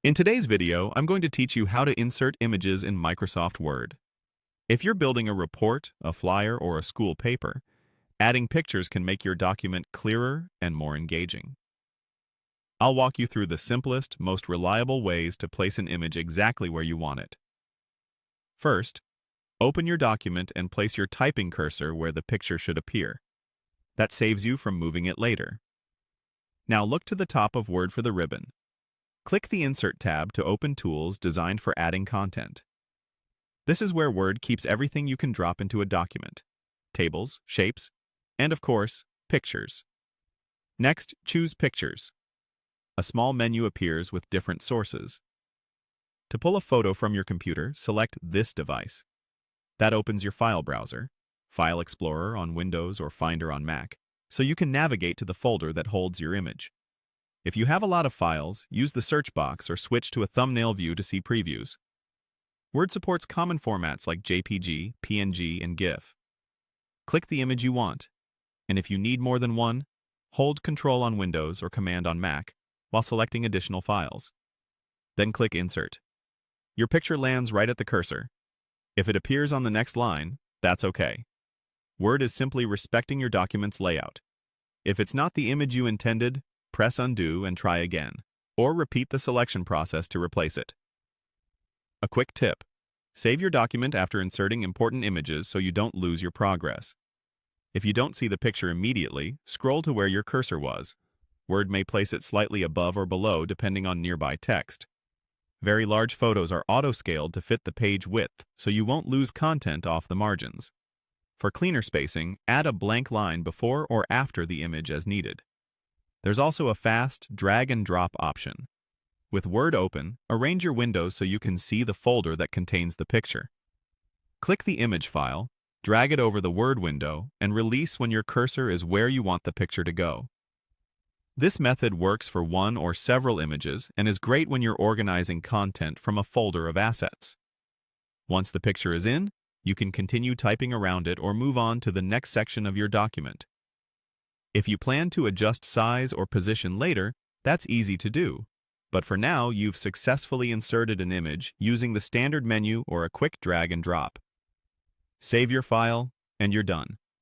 In today's video, I'm going to teach you how to insert images in Microsoft Word. If you're building a report, a flyer, or a school paper, adding pictures can make your document clearer and more engaging. I'll walk you through the simplest, most reliable ways to place an image exactly where you want it. First, open your document and place your typing cursor where the picture should appear. That saves you from moving it later. Now look to the top of Word for the ribbon. Click the Insert tab to open tools designed for adding content. This is where Word keeps everything you can drop into a document: tables, shapes, and of course, pictures. Next, choose Pictures. A small menu appears with different sources. To pull a photo from your computer, select this device. That opens your file browser, File Explorer on Windows or Finder on Mac, so you can navigate to the folder that holds your image. If you have a lot of files, use the search box or switch to a thumbnail view to see previews. Word supports common formats like JPG, PNG, and GIF. Click the image you want, and if you need more than one, hold Control on Windows or Command on Mac while selecting additional files. Then click Insert. Your picture lands right at the cursor. If it appears on the next line, that's okay. Word is simply respecting your document's layout. If it's not the image you intended, press Undo and try again, or repeat the selection process to replace it. A quick tip: save your document after inserting important images so you don't lose your progress. If you don't see the picture immediately, scroll to where your cursor was. Word may place it slightly above or below depending on nearby text. Very large photos are auto-scaled to fit the page width, so you won't lose content off the margins. For cleaner spacing, add a blank line before or after the image as needed. There's also a fast drag and drop option. With Word open, arrange your windows so you can see the folder that contains the picture. Click the image file, drag it over the Word window, and release when your cursor is where you want the picture to go. This method works for one or several images and is great when you're organizing content from a folder of assets. Once the picture is in, you can continue typing around it or move on to the next section of your document. If you plan to adjust size or position later, that's easy to do. But for now, you've successfully inserted an image using the standard menu or a quick drag and drop. Save your file, and you're done.